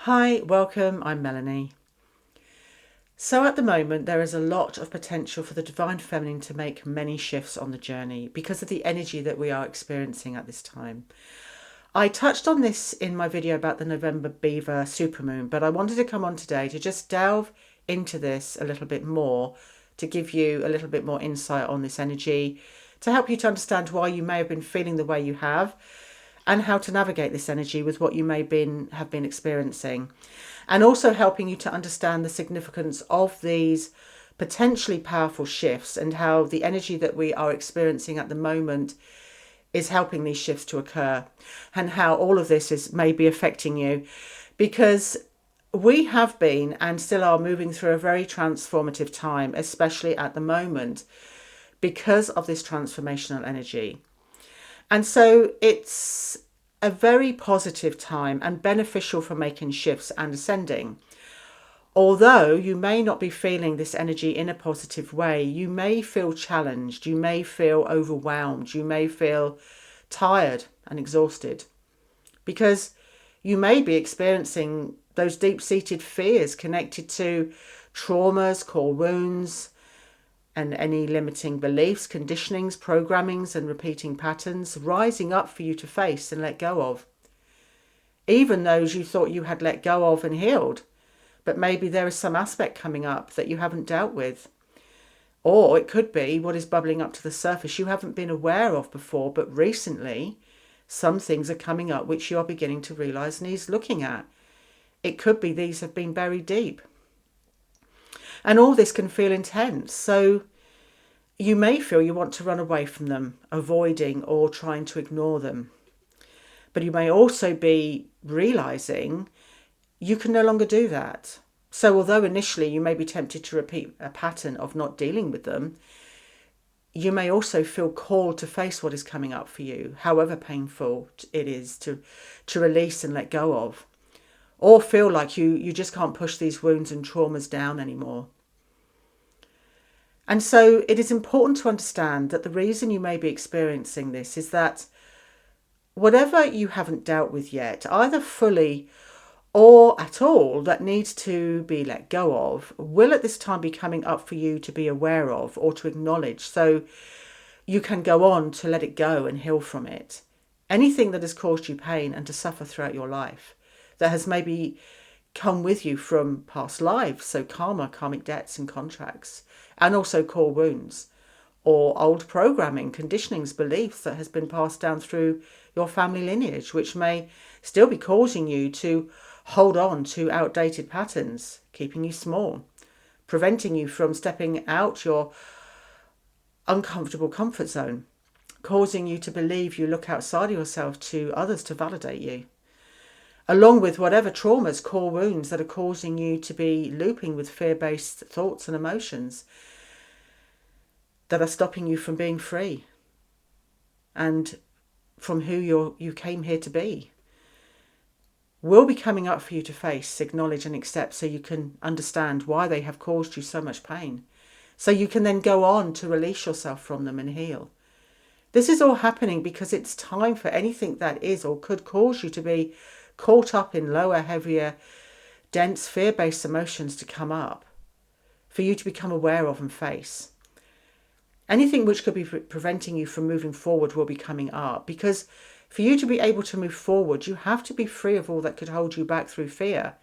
Hi, welcome, I'm Melanie. So at the moment there is a lot of potential for the Divine Feminine to make many shifts on the journey because of the energy that we are experiencing at this time. I touched on this in my video about the November Beaver supermoon, but I wanted to come on today to just delve into this a little bit more, to give you a little bit more insight on this energy, to help you to understand why you may have been feeling the way you have, and how to navigate this energy with what you may have been experiencing, and also helping you to understand the significance of these potentially powerful shifts and how the energy that we are experiencing at the moment is helping these shifts to occur, and how all of this is maybe affecting you, because we have been and still are moving through a very transformative time, especially at the moment, because of this transformational energy. And so it's a very positive time and beneficial for making shifts and ascending. Although you may not be feeling this energy in a positive way, you may feel challenged, you may feel overwhelmed, you may feel tired and exhausted, because you may be experiencing those deep-seated fears connected to traumas, core wounds, and any limiting beliefs, conditionings, programmings, and repeating patterns rising up for you to face and let go of. Even those you thought you had let go of and healed, but maybe there is some aspect coming up that you haven't dealt with. Or it could be what is bubbling up to the surface you haven't been aware of before, but recently some things are coming up which you are beginning to realize needs looking at. It could be these have been buried deep. And all this can feel intense. So you may feel you want to run away from them, avoiding or trying to ignore them. But you may also be realizing you can no longer do that. So although initially you may be tempted to repeat a pattern of not dealing with them, you may also feel called to face what is coming up for you, however painful it is to release and let go of. Or feel like you just can't push these wounds and traumas down anymore. And so it is important to understand that the reason you may be experiencing this is that whatever you haven't dealt with yet, either fully or at all, that needs to be let go of, will at this time be coming up for you to be aware of or to acknowledge, so you can go on to let it go and heal from it. Anything that has caused you pain and to suffer throughout your life, that has maybe come with you from past lives, so karma, karmic debts and contracts, and also core wounds, or old programming, conditionings, beliefs that has been passed down through your family lineage, which may still be causing you to hold on to outdated patterns, keeping you small, preventing you from stepping out your uncomfortable comfort zone, causing you to believe you look outside of yourself to others to validate you, along with whatever traumas, core wounds that are causing you to be looping with fear-based thoughts and emotions that are stopping you from being free and from who you came here to be, will be coming up for you to face, acknowledge and accept, so you can understand why they have caused you so much pain, so you can then go on to release yourself from them and heal. This is all happening because it's time for anything that is or could cause you to be caught up in lower, heavier, dense, fear-based emotions to come up, for you to become aware of and face. Anything which could be preventing you from moving forward will be coming up, because for you to be able to move forward, you have to be free of all that could hold you back through fear.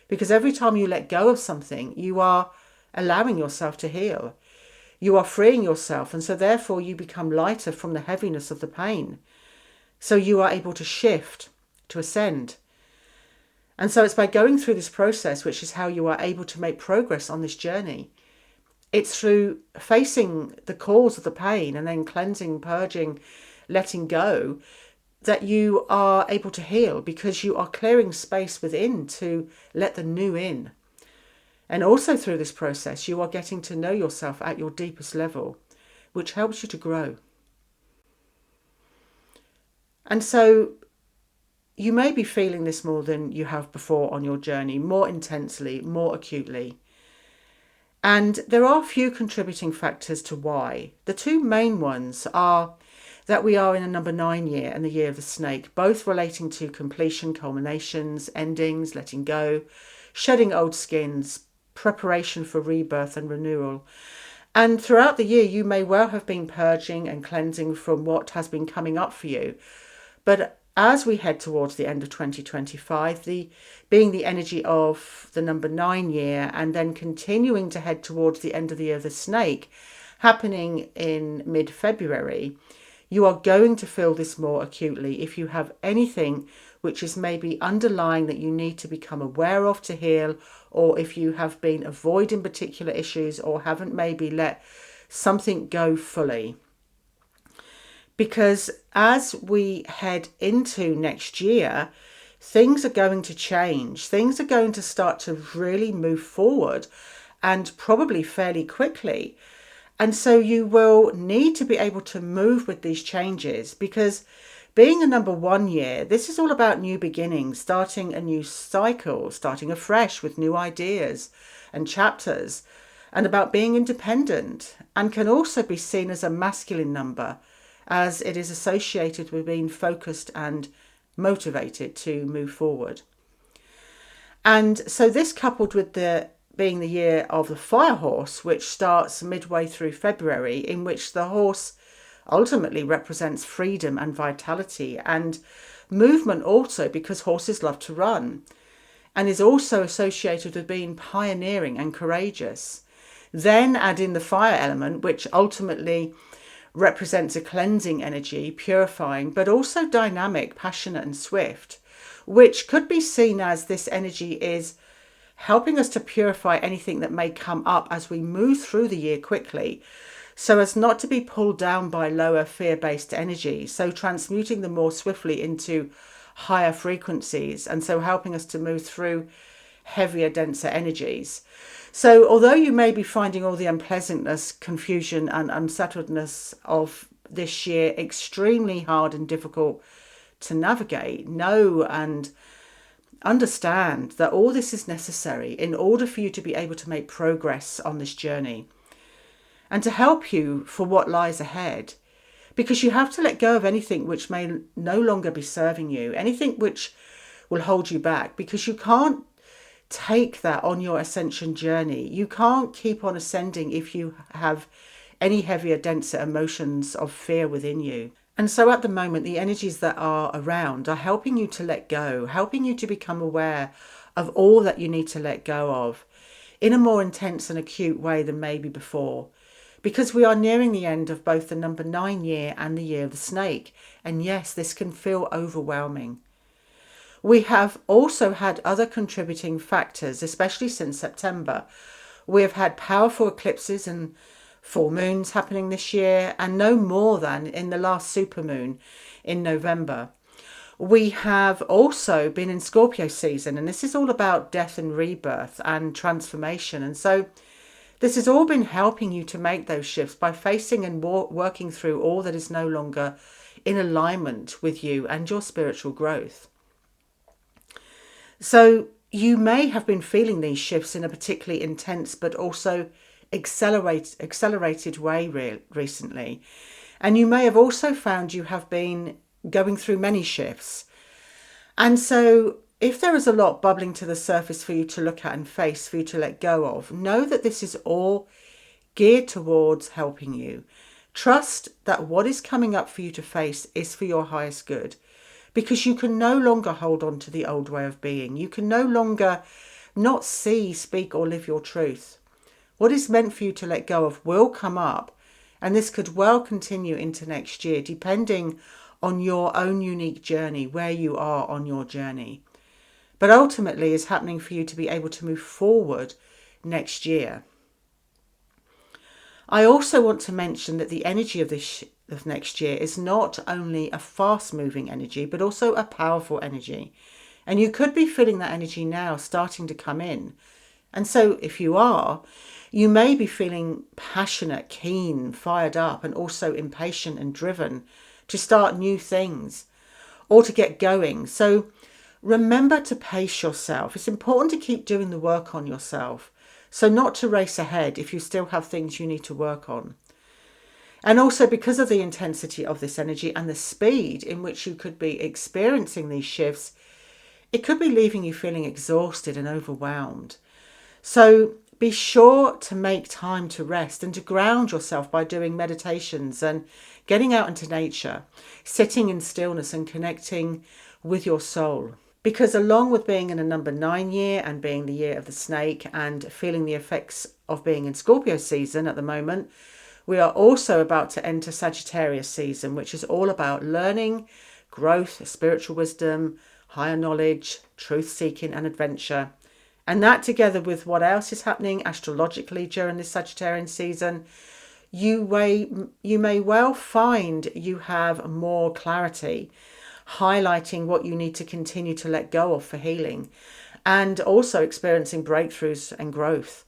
Because every time you let go of something, you are allowing yourself to heal. You are freeing yourself, and so therefore you become lighter from the heaviness of the pain. So you are able to shift, to ascend. And so it's by going through this process, which is how you are able to make progress on this journey. It's through facing the cause of the pain and then cleansing, purging, letting go, that you are able to heal, because you are clearing space within to let the new in. And also through this process, you are getting to know yourself at your deepest level, which helps you to grow. And so you may be feeling this more than you have before on your journey, more intensely, more acutely. And there are a few contributing factors to why. The two main ones are that we are in a number 9 year and the year of the snake, both relating to completion, culminations, endings, letting go, shedding old skins, preparation for rebirth and renewal. And throughout the year, you may well have been purging and cleansing from what has been coming up for you. But as we head towards the end of 2025, being the energy of the number 9 year and then continuing to head towards the end of the year of the snake, happening in mid-February, you are going to feel this more acutely if you have anything which is maybe underlying that you need to become aware of to heal, or if you have been avoiding particular issues or haven't maybe let something go fully. Because as we head into next year, things are going to change. Things are going to start to really move forward, and probably fairly quickly. And so you will need to be able to move with these changes, because being a number 1 year, this is all about new beginnings, starting a new cycle, starting afresh with new ideas and chapters, and about being independent, and can also be seen as a masculine number, as it is associated with being focused and motivated to move forward. And so this, coupled with being the year of the fire horse, which starts midway through February, in which the horse ultimately represents freedom and vitality and movement also, because horses love to run, and is also associated with being pioneering and courageous. Then add in the fire element, which ultimately represents a cleansing energy, purifying, but also dynamic, passionate and swift, which could be seen as this energy is helping us to purify anything that may come up as we move through the year quickly, so as not to be pulled down by lower fear-based energy, so transmuting them more swiftly into higher frequencies, and so helping us to move through heavier, denser energies. So although you may be finding all the unpleasantness, confusion and unsettledness of this year extremely hard and difficult to navigate, know and understand that all this is necessary in order for you to be able to make progress on this journey and to help you for what lies ahead. Because you have to let go of anything which may no longer be serving you, anything which will hold you back, because you can't take that on your ascension journey. You can't keep on ascending if you have any heavier, denser emotions of fear within you. And so at the moment, the energies that are around are helping you to let go, helping you to become aware of all that you need to let go of in a more intense and acute way than maybe before. Because we are nearing the end of both the number 9 year and the year of the snake. And yes, this can feel overwhelming. We have also had other contributing factors, especially since September. We have had powerful eclipses and full moons happening this year, and no more than in the last supermoon in November. We have also been in Scorpio season, and this is all about death and rebirth and transformation. And so this has all been helping you to make those shifts by facing and working through all that is no longer in alignment with you and your spiritual growth. So you may have been feeling these shifts in a particularly intense but also accelerated way recently. And you may have also found you have been going through many shifts. And so if there is a lot bubbling to the surface for you to look at and face, for you to let go of, know that this is all geared towards helping you. Trust that what is coming up for you to face is for your highest good, because you can no longer hold on to the old way of being. You can no longer not see, speak or live your truth. What is meant for you to let go of will come up, and this could well continue into next year, depending on your own unique journey, where you are on your journey. But ultimately is happening for you to be able to move forward next year. I also want to mention that the energy of next year is not only a fast-moving energy, but also a powerful energy. And you could be feeling that energy now starting to come in. And so if you are, you may be feeling passionate, keen, fired up, and also impatient and driven to start new things or to get going. So remember to pace yourself. It's important to keep doing the work on yourself. So not to race ahead if you still have things you need to work on. And also because of the intensity of this energy and the speed in which you could be experiencing these shifts, it could be leaving you feeling exhausted and overwhelmed. So be sure to make time to rest and to ground yourself by doing meditations and getting out into nature, sitting in stillness and connecting with your soul. Because along with being in a number 9 year and being the year of the snake and feeling the effects of being in Scorpio season at the moment, we are also about to enter Sagittarius season, which is all about learning, growth, spiritual wisdom, higher knowledge, truth seeking and adventure. And that together with what else is happening astrologically during this Sagittarian season, you may well find you have more clarity, highlighting what you need to continue to let go of for healing, and also experiencing breakthroughs and growth.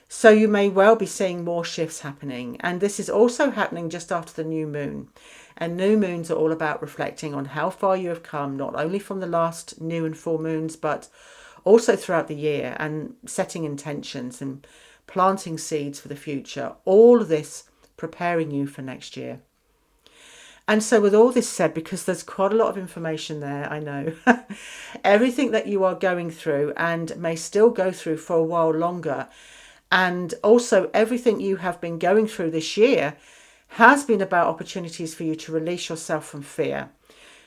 So you may well be seeing more shifts happening. And this is also happening just after the new moon. And new moons are all about reflecting on how far you have come, not only from the last new and full moons, but also throughout the year, and setting intentions and planting seeds for the future. All of this preparing you for next year. And so with all this said, because there's quite a lot of information there, I know, everything that you are going through and may still go through for a while longer, and also everything you have been going through this year has been about opportunities for you to release yourself from fear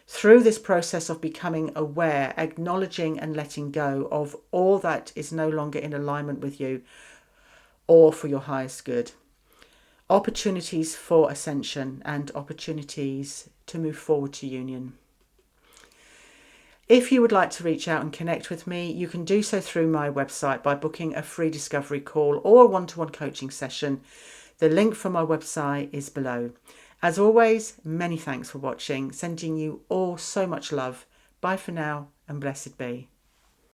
through this process of becoming aware, acknowledging and letting go of all that is no longer in alignment with you or for your highest good. Opportunities for ascension and opportunities to move forward to union. If you would like to reach out and connect with me, you can do so through my website by booking a free discovery call or a one-to-one coaching session. The link for my website is below. As always, many thanks for watching, sending you all so much love. Bye for now and blessed be.